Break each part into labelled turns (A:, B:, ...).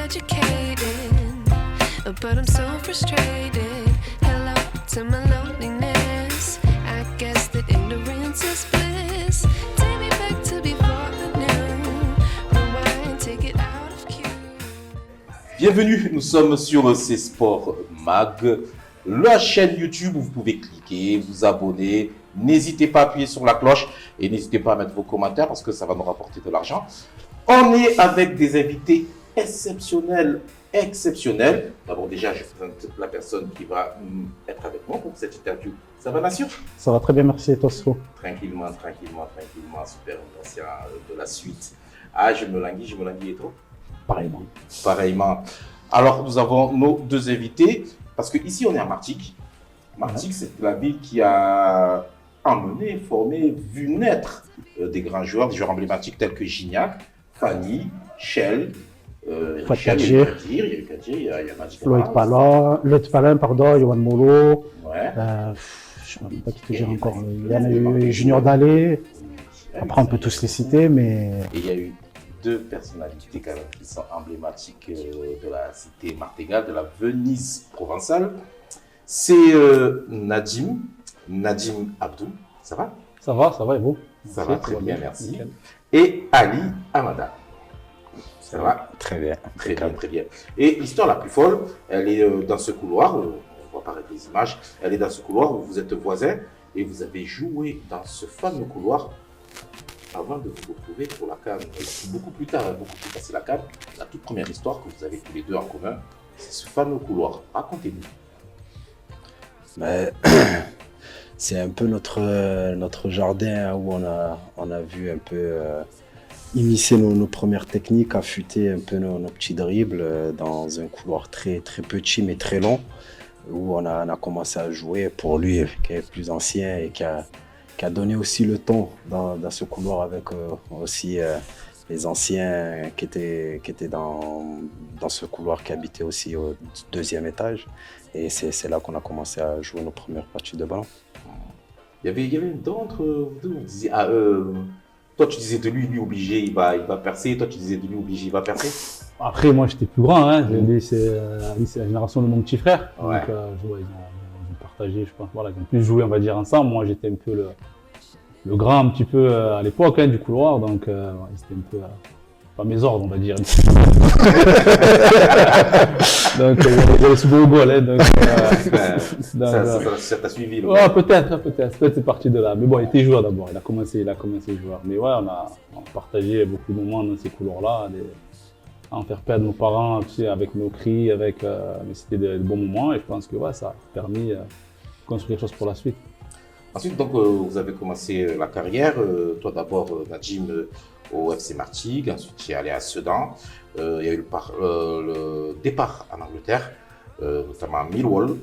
A: educated, but I'm so frustrated. Hello to my loneliness. I guess that ignorance is bliss. Take me back to before I knew. Rewind, take it out of cue.
B: Bienvenue, nous sommes sur C'est Sport Mag, la chaîne YouTube où vous pouvez cliquer, vous abonner. N'hésitez pas à appuyer sur la cloche et n'hésitez pas à mettre vos commentaires parce que ça va nous rapporter de l'argent. On est avec des invités exceptionnels. D'abord déjà, je présente la personne qui va être avec moi pour cette interview. Ça va, Nassir?
C: Ça va très bien, merci. Et toi, Sco?
B: Tranquillement, super patient de la suite. Je me languis et toi? Pareillement. Alors, nous avons nos deux invités parce qu'ici, on est à Martigues. Martigues, c'est la ville qui a emmené, formé, vu naître des grands joueurs, des joueurs emblématiques tels que Gignac, Fanny, Shell, il y a eu Kadir, il y a Magic
C: Lloyd Palin, pardon, Yohan Molo.
B: Ouais.
C: Je ne sais même pas qui te dire encore. Il y en a eu Junior Dalé. Après, on peut tous les citer, mais.
B: Et il y a eu deux personnalités quand même qui sont emblématiques de la cité martégale, de la Venise provençale. C'est Nadim Abdou. Ça va?
C: Ça va, et vous?
B: Ça va très bien, merci. Nickel. Et Ali Amada. Ça va?
D: Très bien.
B: Très bien. Et l'histoire la plus folle, elle est dans ce couloir, on voit apparaître les images, elle est dans ce couloir où vous êtes voisins et vous avez joué dans ce fameux couloir avant de vous retrouver pour la CAN. Beaucoup plus tard, c'est la CAN. La toute première histoire que vous avez tous les deux en commun, c'est ce fameux couloir. Racontez-nous.
D: C'est un peu notre jardin où on a vu un peu initier nos premières techniques, affûter un peu nos petits dribbles dans un couloir très petit mais très long où on a commencé à jouer pour lui qui est plus ancien et qui a donné aussi le ton dans ce couloir avec aussi les anciens qui étaient dans ce couloir, qui habitaient aussi au deuxième étage. Et c'est là qu'on a commencé à jouer nos premières parties de ballon.
B: Il y avait une dent entre vous deux, on disait, toi tu disais de lui obligé, il va percer, toi tu disais de lui obligé, il va percer.
C: Après, moi j'étais plus grand, hein. C'est la génération de mon petit frère.
B: Ouais.
C: Donc ils ont partagé, je pense, voilà, ils ont plus joué, on va dire, ensemble. Moi j'étais un peu le grand un petit peu à l'époque du couloir, donc c'était un peu pas mes ordres, on va dire. Donc il y avait ce beau goal, donc
B: ça t'a suivi.
C: Ouais, peut-être c'est parti de là. Mais bon, il était joueur d'abord, il a commencé joueur. Mais ouais, on a partagé beaucoup de moments dans ces couloirs-là, à en faire perdre nos parents, tu sais, avec nos cris, mais c'était de bons moments et je pense que ouais, ça a permis de construire quelque chose pour la suite.
B: Ensuite, donc, vous avez commencé la carrière, toi d'abord, Nadim, au FC Martigues, ensuite tu es allé à Sedan, il y a eu le départ en Angleterre, notamment à Millwall,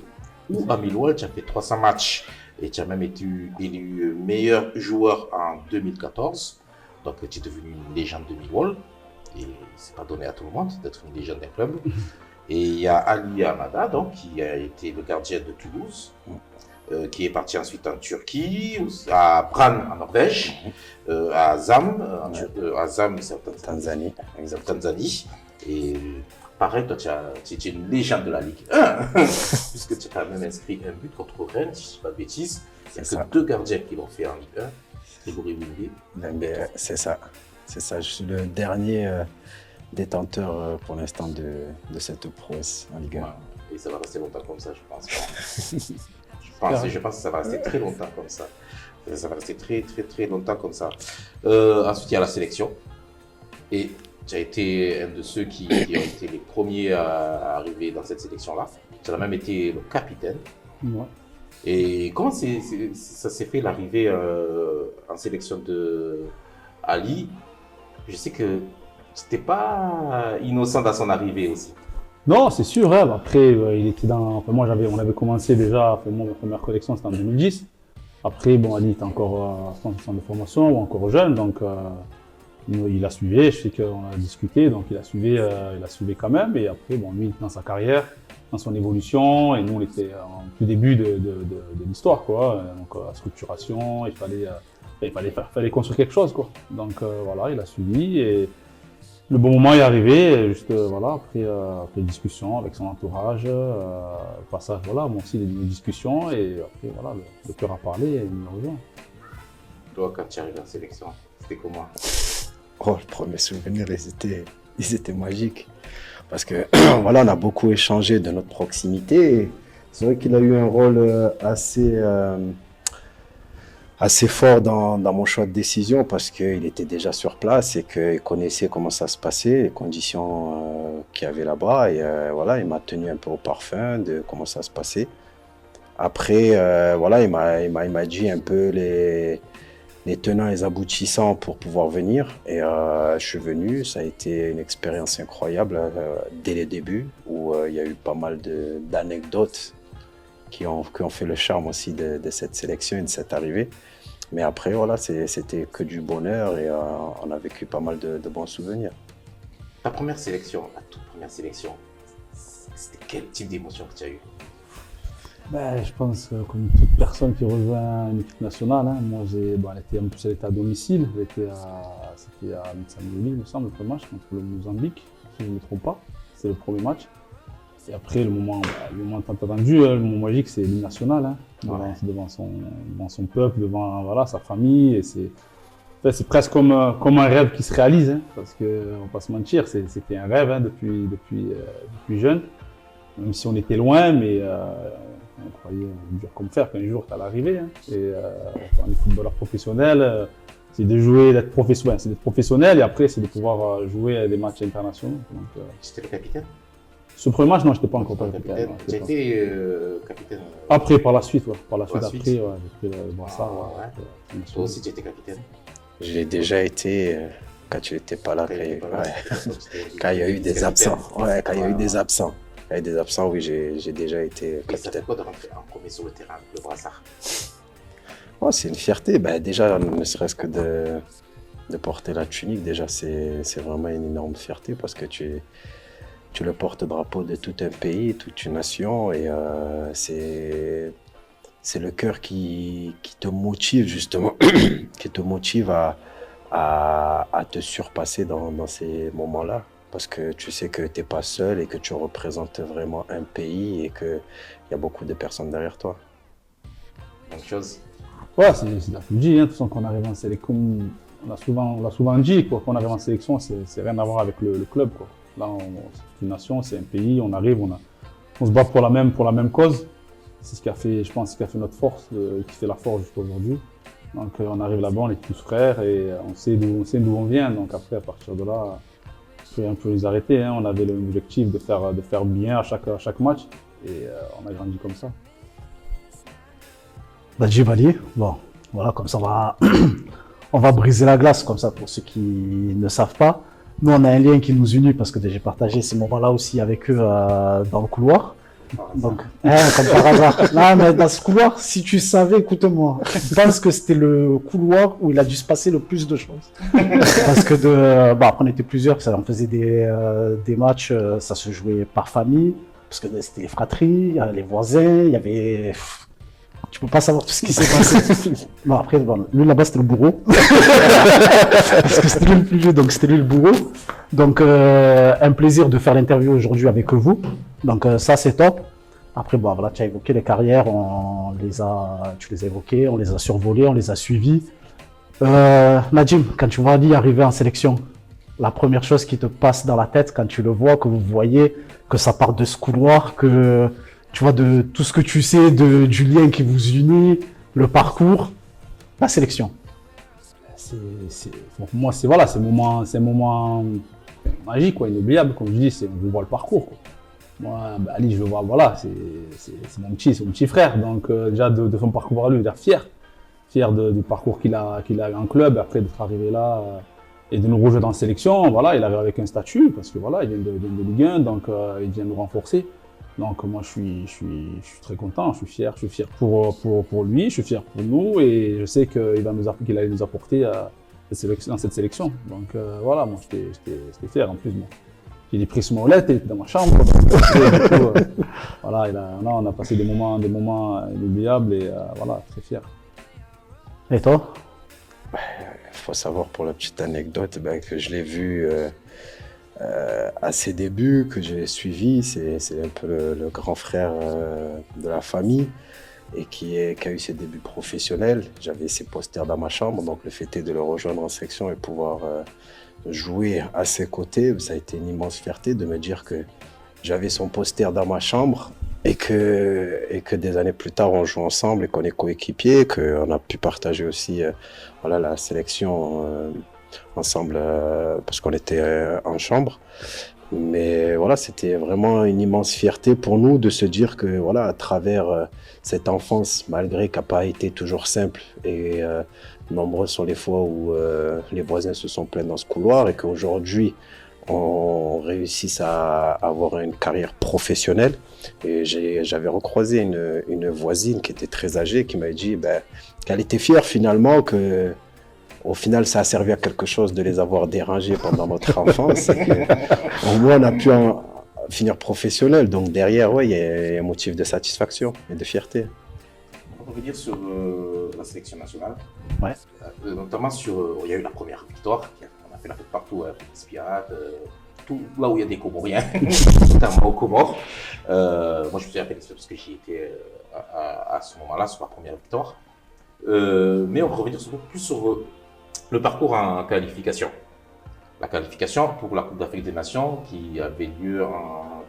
B: où à Millwall tu as fait 300 matchs et tu as même été élu meilleur joueur en 2014, donc tu es devenu une légende de Millwall, et c'est pas donné à tout le monde d'être une légende d'un club. Et il y a Ali Amada, donc, qui a été le gardien de Toulouse, qui est parti ensuite en Turquie, à Bran en Norvège, à Azam, c'est en Tanzanie. Tanzanie. Et pareil, toi, tu es une légende de la Ligue 1, puisque tu as quand même inscrit un but contre Rennes, si je ne dis pas de bêtises. Il n'y a que deux gardiens qui l'ont fait en Ligue 1, Grégory Wimby.
D: C'est ça. Je suis le dernier détenteur pour l'instant de cette prouesse en Ligue 1.
B: Et ça va rester longtemps comme ça, je pense. Je pense que ça va rester très longtemps comme ça. Ça va rester très longtemps comme ça. Ensuite, il y a la sélection. Et tu as été un de ceux qui ont été les premiers à arriver dans cette sélection-là. Tu as même été le capitaine.
C: Ouais.
B: Et comment ça s'est fait l'arrivée en sélection de Ali? Je sais que tu n'étais pas innocent dans son arrivée aussi.
C: Non, c'est sûr. Hein. Après, il était on avait commencé déjà. Moi, ma première collection, c'était en 2010. Après, bon, Ali était encore en centre de formation ou encore jeune, donc il a suivi. Je sais qu'on a discuté, donc il a suivi quand même. Et après, bon, lui, dans sa carrière, dans son évolution, et nous, on était en tout début de l'histoire, quoi. Donc, la structuration, il fallait construire quelque chose, quoi. Donc voilà, il a suivi et Le bon moment est arrivé, juste voilà, après discussion avec son entourage, passage, voilà, moi aussi, des discussions, et après, voilà, le cœur a parlé et il me rejoint.
B: Toi, quand tu arrives en sélection, c'était comment?
D: Oh, le premier souvenir, ils étaient magiques. Parce que voilà, on a beaucoup échangé de notre proximité. Et c'est vrai qu'il a eu un rôle assez fort dans mon choix de décision parce qu'il était déjà sur place et qu'il connaissait comment ça se passait, les conditions qu'il y avait là-bas. Et voilà, il m'a tenu un peu au parfum de comment ça se passait. Après, voilà, il m'a dit un peu les tenants et les aboutissants pour pouvoir venir. Et je suis venu, ça a été une expérience incroyable dès les débuts où il y a eu pas mal d'anecdotes qui ont fait le charme aussi de cette sélection et de cette arrivée. Mais après, voilà, c'était que du bonheur et on a vécu pas mal de bons souvenirs.
B: Ta première sélection, la toute première sélection, c'était quel type d'émotion que tu as eu?
C: Ben, je pense que comme toute personne qui rejoint une équipe nationale, hein, moi elle était à domicile, c'était à Mitsamili, il me semble, le premier match contre le Mozambique, si je ne me trompe pas. C'est le premier match. Et après, le moment tant attendu, le moment magique, c'est l'hymne national, hein, devant son peuple, devant voilà, sa famille. Et c'est presque comme un rêve qui se réalise, hein, parce qu'on ne va pas se mentir, c'était un rêve hein, depuis jeune, même si on était loin, mais on croyait dur comme fer qu'un jour ça allait arriver. Hein. Et quand on est footballeur professionnel, c'est de jouer, d'être professionnel, et après c'est de pouvoir jouer à des matchs internationaux.
B: C'était le capitaine?
C: Ce premier match, non, je n'étais pas encore capitaine.
B: Tu étais capitaine?
C: Après, par la suite, ouais. Par la suite,
B: suite.
C: Après, ouais, j'ai pris le brassard.
B: Ouais. Toi aussi, tu étais capitaine?
D: Je l'ai déjà été quand tu n'étais pas là. Quand il y a eu des absents. Ouais, quand il y a eu des absents. Quand il y a eu des absents, oui, j'ai déjà été capitaine.
B: Ça fait quoi de rentrer en premier sur le terrain avec le brassard?
D: Oh, c'est une fierté. Ben, déjà, ne serait-ce que de porter la tunique, déjà, c'est vraiment une énorme fierté parce que tu es le porte-drapeau de tout un pays, toute une nation, et c'est le cœur qui te motive justement, qui te motive à te surpasser dans ces moments-là, parce que tu sais que tu n'es pas seul et que tu représentes vraiment un pays et qu'il y a beaucoup de personnes derrière toi.
B: Bonne chose.
C: Ouais, c'est la Fidji, hein, de toute façon, quand on arrive en sélection, on l'a souvent dit, quoi, quand on arrive en sélection, c'est rien à voir avec le club, quoi. Là, c'est une nation, c'est un pays, on arrive, on se bat pour la même cause. C'est ce qui a fait, je pense, ce qui a fait notre force, qui fait la force jusqu'à aujourd'hui. Donc on arrive là-bas, on est tous frères et on sait d'où on vient. Donc après, à partir de là, on peut les arrêter. Hein. On avait l'objectif de faire bien à chaque match et on a grandi comme ça.
E: Djibali, bon, voilà, comme ça on va briser la glace, comme ça, pour ceux qui ne savent pas. Nous, on a un lien qui nous unit parce que j'ai partagé ces moments-là aussi avec eux dans le couloir. Donc, comme par hasard. Non, mais dans ce couloir, si tu savais, écoute-moi, je pense que c'était le couloir où il a dû se passer le plus de choses. Parce que après, on était plusieurs, on faisait des matchs, ça se jouait par famille, parce que c'était les fratries, les voisins, il y avait... Tu peux pas savoir tout ce qui s'est passé. Non, après, lui là-bas, c'était le bourreau. Parce que c'était lui le plus vieux, donc c'était lui le bourreau. Donc, un plaisir de faire l'interview aujourd'hui avec vous. Donc, ça, c'est top. Après, voilà, tu as évoqué les carrières, tu les as évoquées, on les a survolées, on les a suivies. Nadim, quand tu vois Ali arriver en sélection, la première chose qui te passe dans la tête quand tu le vois, que vous voyez, que ça part de ce couloir, que... Tu vois, de tout ce que tu sais du lien qui vous unit, le parcours, la sélection.
C: Pour moi, c'est un moment magique, quoi, inoubliable. Comme je dis, on voit le parcours. Quoi. Moi, Ali, je le vois, voilà, c'est mon petit frère. Donc, déjà, de son parcours à lui, je veux dire fier du parcours qu'il a eu en club, après d'être arrivé là et de nous rejoindre en sélection. Voilà, il arrive avec un statut, parce que voilà, il vient de Ligue 1, donc il vient nous renforcer. Donc moi je suis très content, je suis fier pour lui, je suis fier pour nous et je sais qu'il allait nous apporter dans cette sélection. Donc voilà, moi j'étais fier en plus. J'ai des prises mollettes, il était dans ma chambre. Voilà, on a passé des moments inoubliables et voilà, très fier.
E: Et toi?
D: Il faut savoir pour la petite anecdote que je l'ai vu à ses débuts que j'ai suivi. C'est un peu le grand frère de la famille et qui a eu ses débuts professionnels. J'avais ses posters dans ma chambre, donc le fait est de le rejoindre en section et pouvoir jouer à ses côtés, ça a été une immense fierté de me dire que j'avais son poster dans ma chambre et que des années plus tard, on joue ensemble et qu'on est coéquipiers, qu'on a pu partager aussi voilà, la sélection ensemble parce qu'on était en chambre. Mais voilà, c'était vraiment une immense fierté pour nous de se dire que voilà, à travers cette enfance, malgré qu'elle n'a pas été toujours simple et nombreuses sont les fois où les voisins se sont plaints dans ce couloir et qu'aujourd'hui, on réussisse à avoir une carrière professionnelle. Et j'avais recroisé une voisine qui était très âgée qui m'avait dit qu'elle était fière finalement que au final, ça a servi à quelque chose de les avoir dérangés pendant notre enfance. Au moins, on a pu finir professionnel. Donc derrière, ouais, il y a un motif de satisfaction et de fierté.
B: On va revenir sur la sélection nationale.
E: Ouais.
B: Notamment il y a eu la première victoire. On a fait la fête partout, Spiat, tout là où il y a des Comoriens, notamment aux Comores. Moi, je me suis rappelé parce que j'y étais à ce moment-là, sur la première victoire. Mais on va revenir surtout plus sur le parcours en qualification. La qualification pour la Coupe d'Afrique des Nations qui avait lieu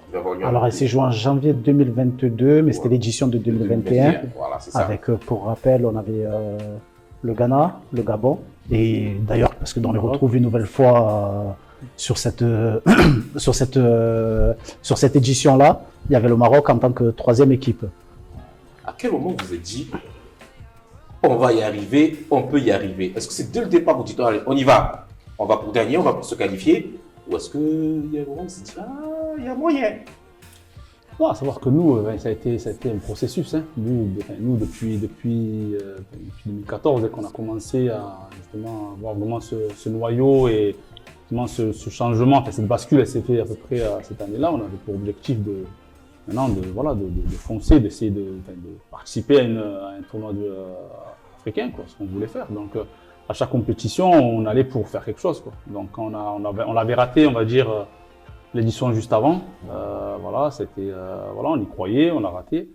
B: qui va avoir lieu
E: Alors, elle s'est jouée en janvier 2022, mais c'était l'édition de 2021.
B: Voilà, c'est ça.
E: Avec, pour rappel, on avait le Ghana, le Gabon. Et d'ailleurs, parce que on les retrouve une nouvelle fois sur cette édition-là, il y avait le Maroc en tant que troisième équipe.
B: À quel moment vous vous êtes dit on va y arriver, on peut y arriver? Est-ce que c'est dès le départ vous dites allez, on y va, on va pour gagner, on va pour se qualifier? Ou est-ce qu'il y a un moment où vous vous dites il y a moyen?
C: Non, à savoir que nous, ça a été un processus. Hein. Nous, depuis 2014, dès qu'on a commencé à justement avoir vraiment ce noyau et justement ce changement, cette bascule, elle s'est fait à peu près cette année-là. On avait pour objectif de foncer, d'essayer de participer à un tournoi africain, quoi, ce qu'on voulait faire. Donc, à chaque compétition, on allait pour faire quelque chose, quoi. Donc, on l'avait raté, on va dire, l'édition juste avant. On y croyait, on l'a raté.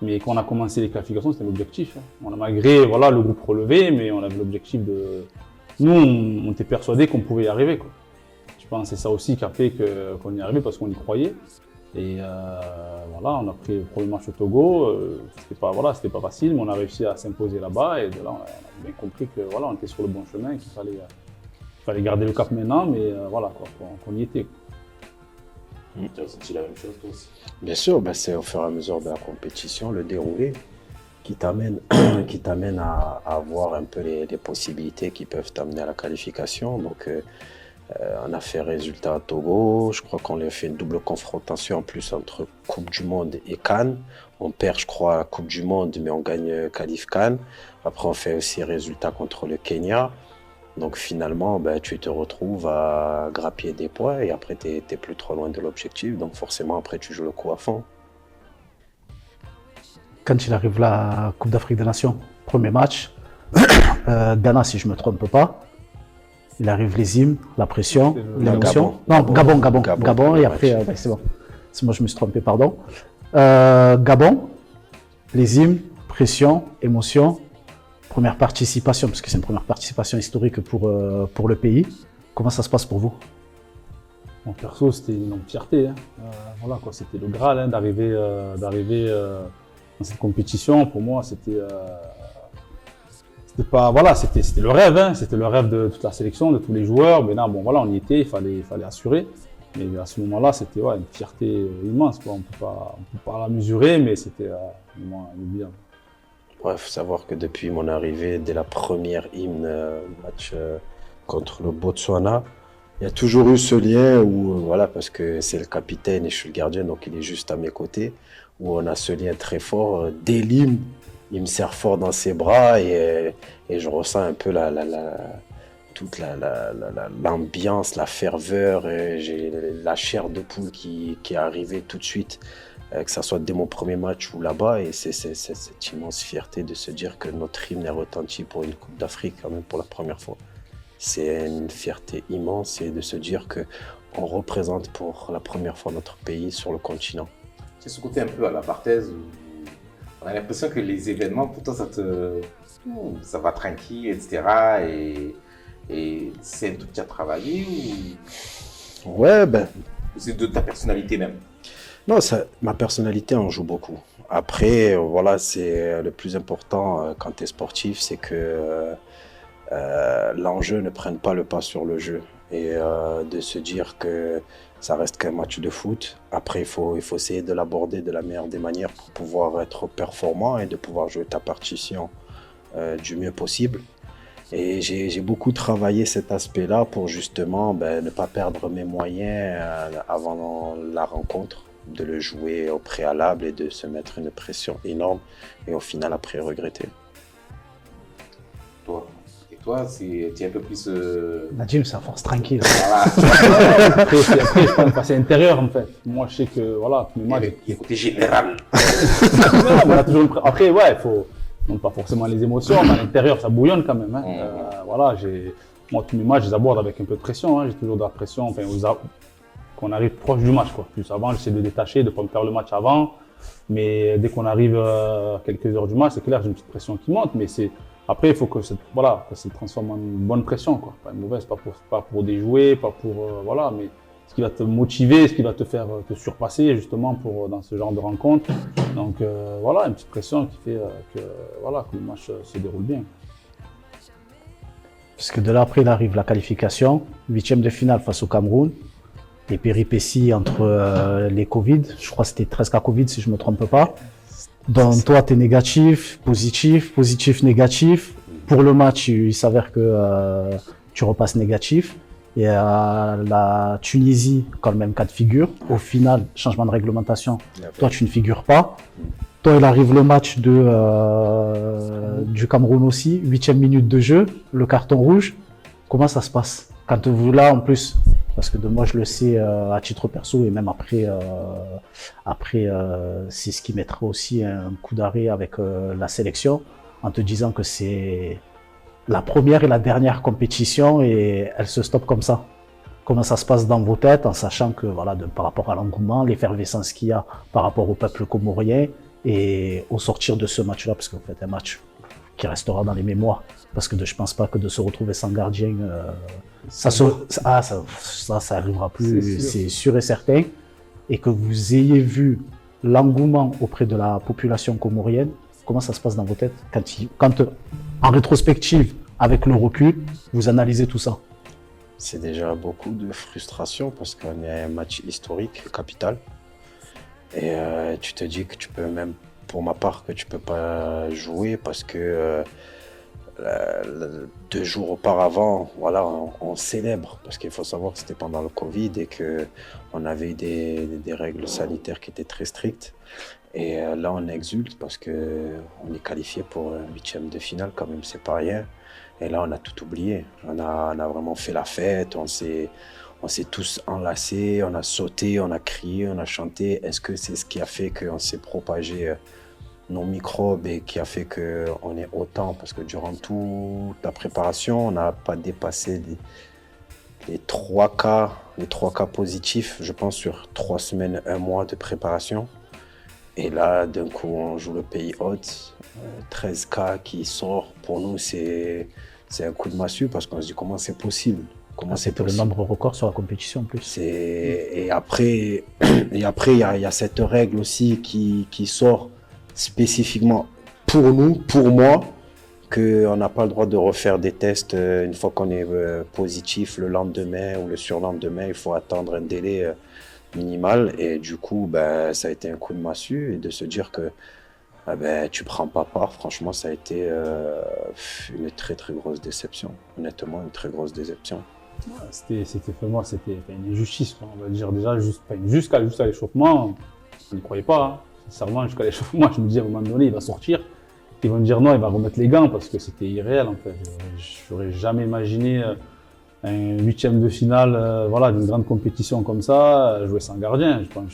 C: Mais quand on a commencé les qualifications, c'était l'objectif. Hein. On a malgré le groupe relevé, mais on avait l'objectif de. Nous, on était persuadés qu'on pouvait y arriver, quoi. Je pense que c'est ça aussi qui a fait qu'on y est arrivé parce qu'on y croyait. Et on a pris le premier match au Togo. C'était pas facile, mais on a réussi à s'imposer là-bas. Et de là, on a bien compris que on était sur le bon chemin, qu'il fallait garder le cap maintenant, mais qu'on y était.
B: Tu as senti la même chose toi aussi?
D: Bien sûr, c'est au fur et à mesure de la compétition, le déroulé, qui t'amène à voir un peu les possibilités qui peuvent t'amener à la qualification. Donc, on a fait résultat à Togo. Je crois qu'on a fait une double confrontation en plus entre Coupe du Monde et CAN. On perd, je crois, la Coupe du Monde, mais on gagne qualif CAN. Après, on fait aussi résultat contre le Kenya. Donc finalement, tu te retrouves à grappiller des points et après, tu n'es plus trop loin de l'objectif. Donc forcément, après, tu joues le coup à fond.
E: Quand il arrive la Coupe d'Afrique des Nations, premier match, Ghana, si je ne me trompe pas, il arrive les hymnes, la pression, l'émotion. Non, Gabon, et après, c'est bon. C'est moi, je me suis trompé, pardon. Gabon, les hymnes, pression, émotion. Première participation, parce que c'est une première participation historique pour le pays. Comment ça se passe pour vous?
C: Bon, perso, c'était une fierté. Hein. C'était le Graal hein, d'arriver dans cette compétition. Pour moi, c'était le rêve. Hein. C'était le rêve de toute la sélection, de tous les joueurs. Mais là, on y était, il fallait assurer. Mais à ce moment-là, c'était une fierté immense. Quoi. On peut pas la mesurer, mais c'était vraiment inoubliable.
D: Il faut savoir que depuis mon arrivée, dès la première hymne match contre le Botswana, il y a toujours eu ce lien où, parce que c'est le capitaine et je suis le gardien, donc il est juste à mes côtés, où on a ce lien très fort. Dès l'hymne, il me serre fort dans ses bras et je ressens un peu toute l'ambiance, la ferveur. J'ai la chair de poule qui est arrivée tout de suite. Que ça soit dès mon premier match ou là-bas, et c'est cette immense fierté de se dire que notre hymne est retenti pour une Coupe d'Afrique quand même pour la première fois. C'est une fierté immense et de se dire on représente pour la première fois notre pays sur le continent.
B: C'est ce côté un peu à la Barthez où on a l'impression que les événements, pourtant, ça va tranquille, etc. Et c'est un truc que tu as travaillé ou
D: Ouais, ben,
B: c'est de ta personnalité même?
D: non, ma personnalité en joue beaucoup. Après, voilà, c'est le plus important quand tu es sportif, c'est que l'enjeu ne prenne pas le pas sur le jeu. Et de se dire que ça reste qu'un match de foot. Après, il faut essayer de l'aborder de la meilleure des manières pour pouvoir être performant et de pouvoir jouer ta partition du mieux possible. Et j'ai beaucoup travaillé cet aspect-là pour justement ne pas perdre mes moyens avant la rencontre, de le jouer au préalable et de se mettre une pression énorme et au final après regretter.
B: Toi, tu es un peu plus...
E: Nadim, c'est à force tranquille.
B: Voilà.
C: Après, je pense que c'est intérieur en fait. Moi, je sais que voilà, tous mes matchs.
B: Il est côté général.
C: On a toujours après, ouais, il faut. Donc, pas forcément les émotions, mais à l'intérieur, ça bouillonne quand même. Hein. Voilà, moi, tous mes matchs, je les aborde avec un peu de pression. Hein. J'ai toujours de la pression. Enfin, qu'on arrive proche du match, quoi. Plus avant, j'essaie de détacher, de ne pas me faire le match avant. Mais dès qu'on arrive à quelques heures du match, c'est clair, j'ai une petite pression qui monte. Mais après, il faut que ça se transforme en une bonne pression, quoi. Pas une mauvaise, pas pour déjouer, pas pour voilà, mais ce qui va te motiver, ce qui va te faire te surpasser justement dans ce genre de rencontre. Donc voilà, une petite pression qui fait que le match se déroule bien.
E: Parce que de là après, il arrive la qualification, 8e de finale face au Cameroun. Les péripéties entre les Covid, je crois que c'était 13 cas Covid si je me trompe pas. Donc toi, tu es négatif, positif, négatif. Pour le match, il s'avère que tu repasses négatif. Et la Tunisie, quand le même cas de figure. Au final, changement de réglementation, toi tu ne figures pas. Toi, il arrive le match du Cameroun aussi, 8e minute de jeu, le carton rouge. Comment ça se passe? Quand vous là, en plus, parce que moi je le sais à titre perso et même après, c'est ce qui mettra aussi un coup d'arrêt avec la sélection en te disant que c'est la première et la dernière compétition et elle se stoppe comme ça. Comment ça se passe dans vos têtes en sachant que voilà, par rapport à l'engouement, l'effervescence qu'il y a par rapport au peuple comorien et au sortir de ce match-là, parce que vous faites un match qui restera dans les mémoires, parce que je pense pas que de se retrouver sans gardien, ça arrivera plus, c'est sûr et certain, et que vous ayez vu l'engouement auprès de la population comorienne. Comment ça se passe dans vos têtes quand en rétrospective, avec le recul, vous analysez tout ça?
D: C'est déjà beaucoup de frustration parce qu'on est un match historique, capital. Et tu te dis que tu peux même, pour ma part, que tu peux pas jouer parce que 2 jours auparavant, voilà, on célèbre parce qu'il faut savoir que c'était pendant le Covid et que on avait des règles sanitaires qui étaient très strictes. Et là, on exulte parce que on est qualifié pour un 8e de finale, quand même, c'est pas rien. Et là, on a tout oublié. On a vraiment fait la fête, on s'est tous enlacés, on a sauté, on a crié, on a chanté. Est-ce que c'est ce qui a fait qu'on s'est propagé nos microbes et qui a fait qu'on est autant? Parce que durant toute la préparation, on n'a pas dépassé les 3 cas positifs, je pense, sur 3 semaines, 1 mois de préparation. Et là, d'un coup, on joue le pays hôte, 13 cas qui sort. Pour nous, c'est un coup de massue parce qu'on se dit comment c'est possible.
E: C'était le nombre record sur la compétition en plus.
D: Et après, il y a cette règle aussi qui sort spécifiquement pour nous, pour moi, qu'on n'a pas le droit de refaire des tests une fois qu'on est positif le lendemain ou le surlendemain. Il faut attendre un délai minimal. Et du coup, ça a été un coup de massue et de se dire que tu prends pas part. Franchement, ça a été une très très grosse déception. Honnêtement, une très grosse déception.
C: Ouais, c'était une injustice, on va dire déjà, jusqu'à l'échauffement, je n'y croyais pas. Hein. Sincèrement, jusqu'à l'échauffement, je me disais à un moment donné, il va sortir. Ils vont me dire non, il va remettre les gants parce que c'était irréel en fait. Je n'aurais jamais imaginé un 8e de finale d'une grande compétition comme ça, jouer sans gardien. Je pense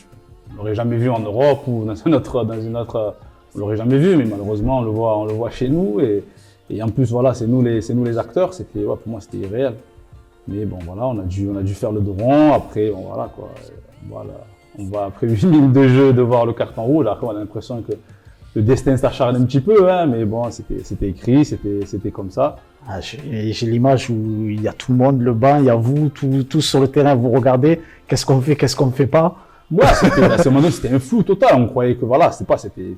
C: on ne l'aurait jamais vu en Europe ou dans une autre. On l'aurait jamais vu, mais malheureusement on le voit chez nous. Et en plus, voilà, c'est nous les acteurs. Pour moi, c'était irréel. Mais bon, voilà, on a dû faire le dos rond. Après, bon, voilà, quoi. Voilà. On va, après 8 minutes de jeu, de voir le carton rouge. Après, on a l'impression que le destin s'acharne un petit peu, hein, mais bon, c'était écrit, c'était comme ça.
E: Ah, j'ai l'image où il y a tout le monde, le banc, il y a vous, tous sur le terrain, vous regardez, qu'est-ce qu'on fait, qu'est-ce qu'on ne fait pas.
C: Ouais, à ce moment donné, c'était un flou total. On croyait que voilà, c'était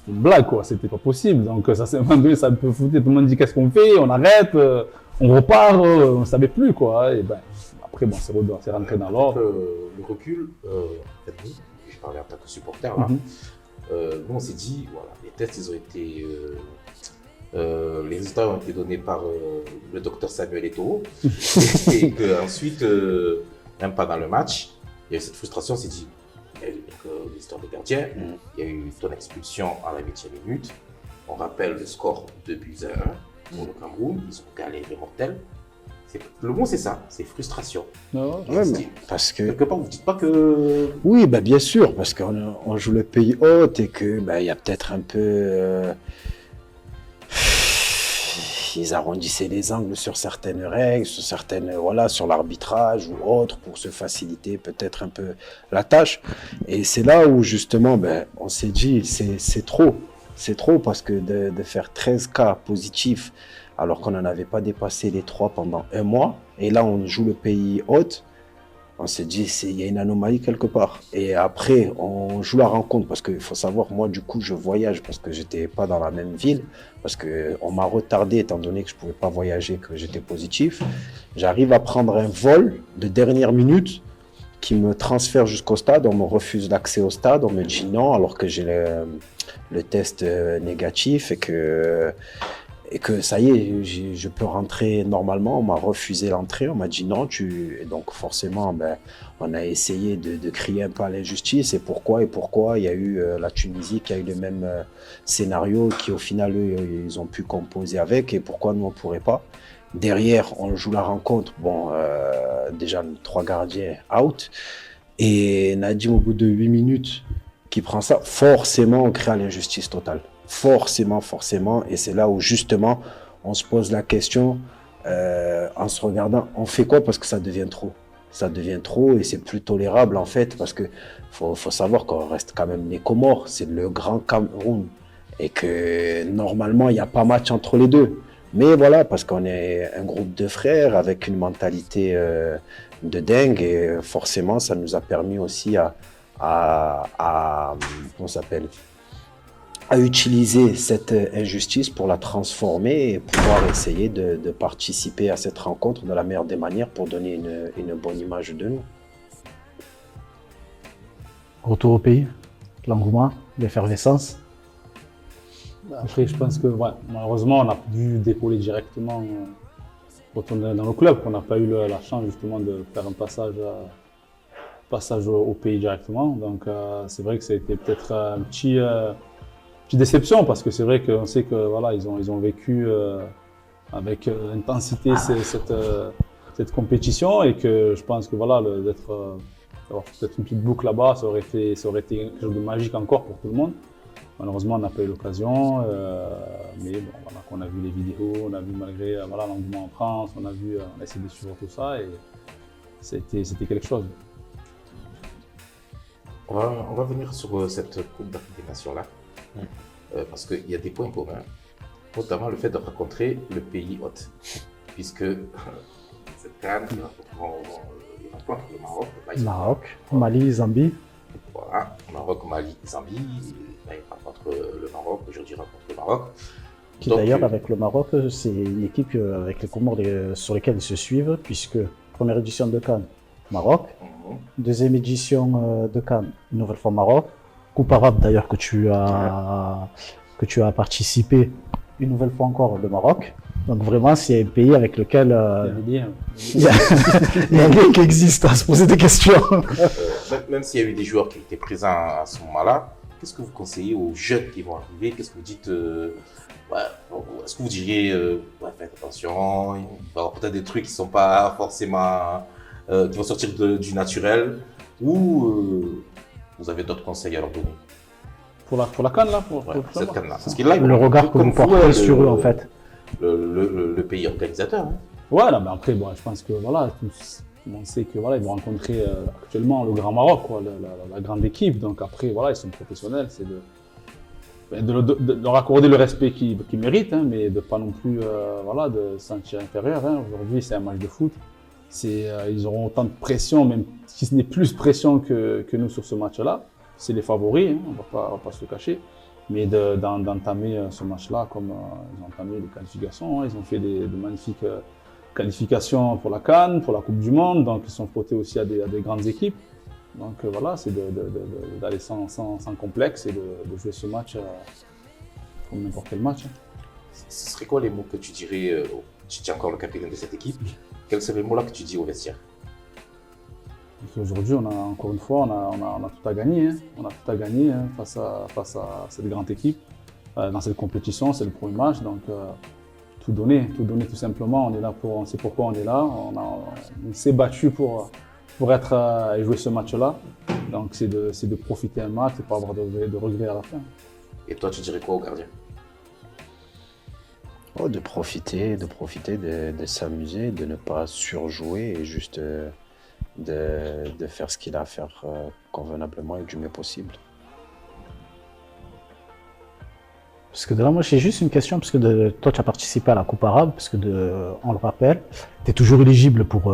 C: une blague, quoi. C'était pas possible. Donc, ça, à un moment donné, ça peut foutre. Tout le monde dit qu'est-ce qu'on fait, on arrête, on repart, on ne savait plus, quoi. Et ben, après, bon, c'est rentré dans l'ordre.
B: Le recul, en fait, nous, je parlais en tant que supporter, là. Nous, on s'est dit, voilà, les tests, ils ont été. Les résultats ont été donnés par le docteur Samuel Eto'o. Et qu'ensuite, même pas dans le match, il y a eu cette frustration, on s'est dit, il y a eu l'histoire des gardiens, il y a eu ton expulsion à la 8e minute. On rappelle le score 2-1 pour le Cameroun, ils ont galéré mortel. Le mot, c'est ça, c'est frustration.
C: Non,
D: Ouais, mais parce que...
B: Quelque part, vous ne dites pas que...
D: Oui, bah, bien sûr, parce qu'on joue le pays hôte et que bah, y a peut-être un peu... Ils arrondissaient les angles sur certaines règles, sur certaines, voilà, sur l'arbitrage ou autre, pour se faciliter peut-être un peu la tâche. Et c'est là où justement, ben, on s'est dit, c'est trop. C'est trop parce que de faire 13 cas positifs alors qu'on n'en avait pas dépassé les 3 pendant un mois, et là on joue le pays hôte, on s'est dit, il y a une anomalie quelque part. Et après, on joue la rencontre, parce qu'il faut savoir, moi, du coup, je voyage, parce que j'étais pas dans la même ville, parce qu'on m'a retardé, étant donné que je pouvais pas voyager, que j'étais positif. J'arrive à prendre un vol de dernière minute qui me transfère jusqu'au stade. On me refuse l'accès au stade, on me dit non, alors que j'ai le test négatif et que ça y est, je peux rentrer normalement. On m'a refusé l'entrée, on m'a dit non. Et donc forcément, ben, on a essayé de crier un peu à l'injustice. Et pourquoi il y a eu la Tunisie qui a eu le même scénario, qui au final, eux, ils ont pu composer avec, et pourquoi nous, on ne pourrait pas. Derrière, on joue la rencontre. Bon, déjà, 3 gardiens out. Et Nadim, au bout de 8 minutes, qui prend ça, forcément, on crée à l'injustice totale. Forcément. Et c'est là où, justement, on se pose la question, en se regardant, on fait quoi parce que ça devient trop. Ça devient trop et c'est plus tolérable, en fait, parce que faut savoir qu'on reste quand même les Comores, c'est le grand Cameroun. Et que, normalement, il n'y a pas match entre les deux. Mais voilà, parce qu'on est un groupe de frères avec une mentalité de dingue, et forcément, ça nous a permis aussi comment ça s'appelle, à utiliser cette injustice pour la transformer et pouvoir essayer de participer à cette rencontre de la meilleure des manières pour donner une bonne image de nous.
E: Retour au pays, l'engouement, l'effervescence.
C: Après, je pense que ouais, malheureusement, on a dû décoller directement, retourner dans le club. On n'a pas eu la chance justement de faire un passage au pays directement. Donc c'est vrai que ça a été peut-être un petite déception, parce que c'est vrai qu'on sait que voilà, ils ont vécu avec intensité cette compétition, et que je pense que voilà, d'avoir peut-être une petite boucle là-bas, ça aurait été quelque chose de magique encore pour tout le monde. Malheureusement, on n'a pas eu l'occasion, mais bon, voilà, qu'on a vu les vidéos, on a vu malgré voilà, l'engouement en France, on a essayé de suivre tout ça, et c'était quelque chose.
B: On va venir sur cette Coupe d'Afrique des Nations là, parce qu'il y a des points communs, notamment le fait de rencontrer le pays hôte, puisque cette CAN, il rencontre le Maroc.
E: Maroc, Mali, Zambie.
B: Voilà, Maroc, Mali, Zambie. Là, il rencontre le Maroc, aujourd'hui il rencontre le Maroc.
E: Qui d'ailleurs, avec le Maroc, c'est une équipe avec les Comores sur lesquelles ils se suivent, puisque première édition de CAN, Maroc. Deuxième édition de CAN, une nouvelle fois Maroc. Coupe arabe d'ailleurs que tu as participé, une nouvelle fois encore le Maroc. Donc vraiment, c'est un pays avec lequel il y a un lien qui existe à se poser des questions.
B: Même s'il y a eu des joueurs qui étaient présents à ce moment-là, qu'est-ce que vous conseillez aux jeunes qui vont arriver? Qu'est-ce que vous dites est-ce que vous diriez faites attention, il va y avoir peut-être des trucs qui ne sont pas forcément qui vont sortir du naturel, ou vous avez d'autres conseils à leur donner?
C: Pour la CAN là, pour
B: cette CAN là. Parce que là,
E: le regard que vous portez sur eux en fait.
B: Le pays organisateur. Hein.
C: Ouais, là, mais après, bon, je pense que voilà, on sait que voilà, ils vont rencontrer actuellement le Grand Maroc, quoi, la grande équipe. Donc après, voilà, ils sont professionnels, c'est de leur accorder le respect qu'ils méritent, hein, mais de pas non plus voilà, de se sentir inférieur. Hein. Aujourd'hui, c'est un match de foot. Ils auront autant de pression, même si ce n'est plus pression que nous sur ce match-là. C'est les favoris, hein, on va pas se le cacher. Mais d'entamer ce match-là comme ils ont entamé les qualifications. Hein. Ils ont fait de magnifiques qualifications pour la CAN, pour la Coupe du Monde. Donc ils sont frottés aussi à des grandes équipes. Donc voilà, c'est d'aller sans complexe et de jouer ce match comme n'importe quel match.
B: Ce serait quoi les mots que tu dirais, tu es encore le capitaine de cette équipe, quels seraient les mots-là que tu dis au vestiaire?
C: Aujourd'hui, encore une fois, on a tout à gagner. Hein. On a tout à gagner hein, face à cette grande équipe. Dans cette compétition, c'est le premier match. Donc tout donner tout simplement. On est là on sait pourquoi on est là. On s'est battu pour être et jouer ce match-là. Donc c'est de profiter un match et pas avoir de regrets à la fin.
B: Et toi, tu dirais quoi au gardien?
D: Oh, de profiter, de s'amuser, de ne pas surjouer et juste de faire ce qu'il a à faire convenablement et du mieux possible.
E: Parce que de là, moi, j'ai juste une question, parce que toi, tu as participé à la Coupe arabe, parce que on le rappelle, tu es toujours éligible pour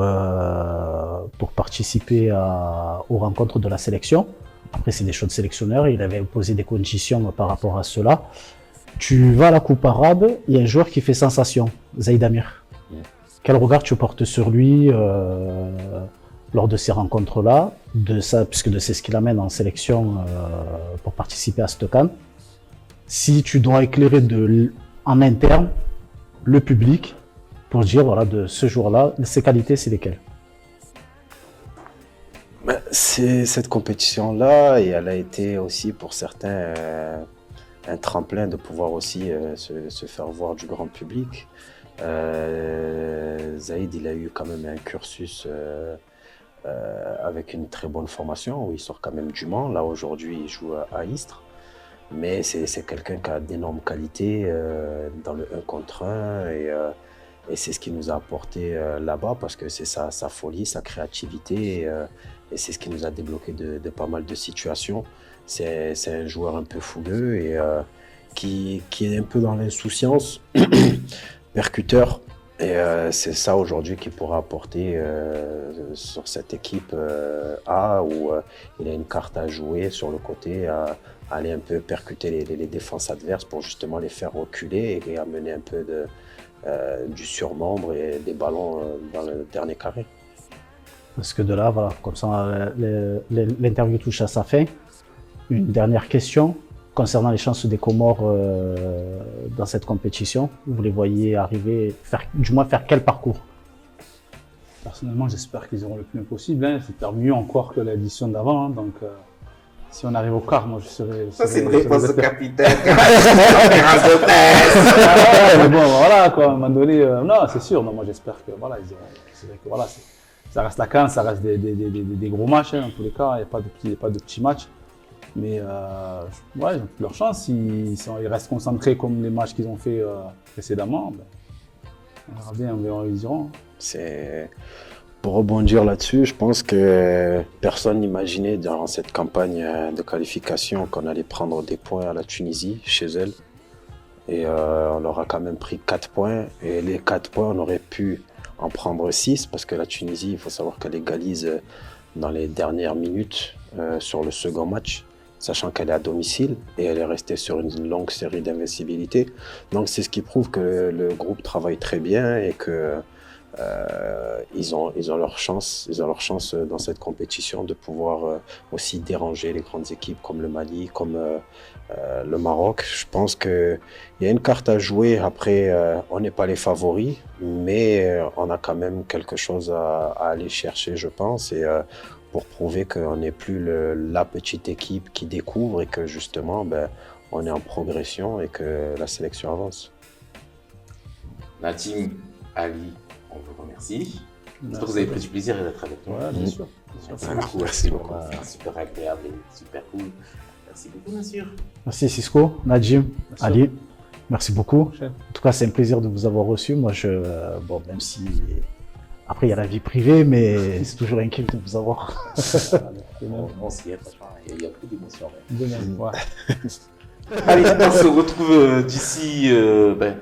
E: participer aux rencontres de la sélection. Après, c'est des choix de sélectionneurs, il avait posé des conditions par rapport à cela. Tu vas à la Coupe arabe, il y a un joueur qui fait sensation, Zaïd Amir. Quel regard tu portes sur lui lors de ces rencontres-là, puisque c'est ce qu'il amène en sélection pour participer à cette CAN? Si tu dois éclairer en interne le public pour dire, voilà, de ce jour-là, ses qualités, c'est lesquelles?
D: C'est cette compétition-là, et elle a été aussi pour certains un tremplin de pouvoir aussi se faire voir du grand public. Zaïd, il a eu quand même un cursus avec une très bonne formation, où il sort quand même du Mans. Là, aujourd'hui, il joue à Istres. Mais c'est quelqu'un qui a d'énormes qualités dans le 1 contre 1 et c'est ce qui nous a apporté là-bas, parce que c'est sa folie, sa créativité et c'est ce qui nous a débloqué de pas mal de situations. C'est un joueur un peu fougueux et qui est un peu dans l'insouciance, percuteur. Et c'est ça aujourd'hui qu'il pourra apporter sur cette équipe A, où il a une carte à jouer sur le côté, aller un peu percuter les défenses adverses pour justement les faire reculer et amener un peu du surnombre et des ballons dans le dernier carré.
E: Parce que de là, voilà, comme ça, l'interview touche à sa fin. Une dernière question concernant les chances des Comores dans cette compétition. Vous les voyez arriver, du moins faire quel parcours?
C: Personnellement, j'espère qu'ils auront le plus possible. Hein. C'est faire mieux encore que l'édition d'avant. Hein. Donc, si on arrive au quart, moi, je serai...
B: Ça, c'est une réponse au capitaine.
C: Mais bon, voilà, quoi, à un moment donné... non, c'est sûr. Non, moi, j'espère que, voilà, c'est vrai que, voilà, ça reste la CAN, ça reste des gros matchs, hein, dans tous les cas. Il n'y a pas de petits matchs. Mais, ouais, ils ont toute leur chance. Ils restent concentrés comme les matchs qu'ils ont fait précédemment. Ben, on verra bien, on verra où ils iront.
D: Pour rebondir là-dessus, je pense que personne n'imaginait dans cette campagne de qualification qu'on allait prendre des points à la Tunisie, chez elle. Et on leur a quand même pris 4 points. Et les 4 points, on aurait pu en prendre 6, parce que la Tunisie, il faut savoir qu'elle égalise dans les dernières minutes sur le second match, sachant qu'elle est à domicile et elle est restée sur une longue série d'invincibilité. Donc c'est ce qui prouve que le groupe travaille très bien et que ils ont leur chance dans cette compétition de pouvoir aussi déranger les grandes équipes comme le Mali, comme le Maroc. Je pense qu'il y a une carte à jouer. Après, on n'est pas les favoris, mais on a quand même quelque chose à aller chercher, je pense, et pour prouver qu'on n'est plus la petite équipe qui découvre et que justement, on est en progression et que la sélection avance.
B: Nadim, Ali, on vous remercie. J'espère que vous avez pris du plaisir d'être avec nous.
C: Ouais, bien sûr.
B: Merci beaucoup. Super agréable et super cool. Merci beaucoup, bien sûr.
E: Merci Cisco, Nadim, Ali. Merci beaucoup.
C: Prochaine.
E: En tout cas, c'est un plaisir de vous avoir reçu. Moi, bon, même si après il y a la vie privée, mais c'est toujours un kiff de vous avoir.
B: On s'y est, franchement, il y a beaucoup d'émotions.
C: De même, ouais.
B: Allez, on se retrouve d'ici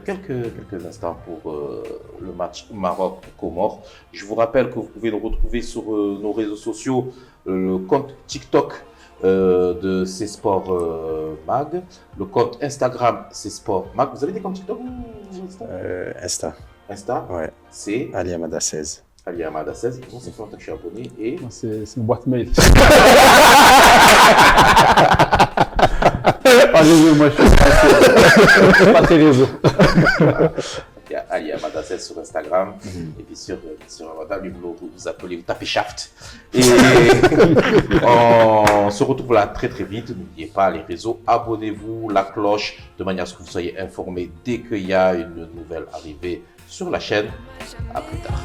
B: quelques instants pour le match Maroc-Comores. Je vous rappelle que vous pouvez nous retrouver sur nos réseaux sociaux, le compte TikTok de C-Sport Mag, le compte Instagram C-Sport Mag. Vous avez des comptes TikTok
D: Insta.
B: Insta,
D: Ouais.
B: c'est
D: Ali Amada 16.
B: Ali Amada 16. Bon, c'est longtemps que je suis abonné et
C: Moi, c'est une boîte mail. Pas réseau, moi je suis pas très réseau.
B: il y a Ali Amada 16 sur Instagram et puis sur Www, vous appelez, vous tapez Shaft. Et on se retrouve là très très vite. N'oubliez pas les réseaux, abonnez-vous, la cloche, de manière à ce que vous soyez informés dès qu'il y a une nouvelle arrivée sur la chaîne. À plus tard.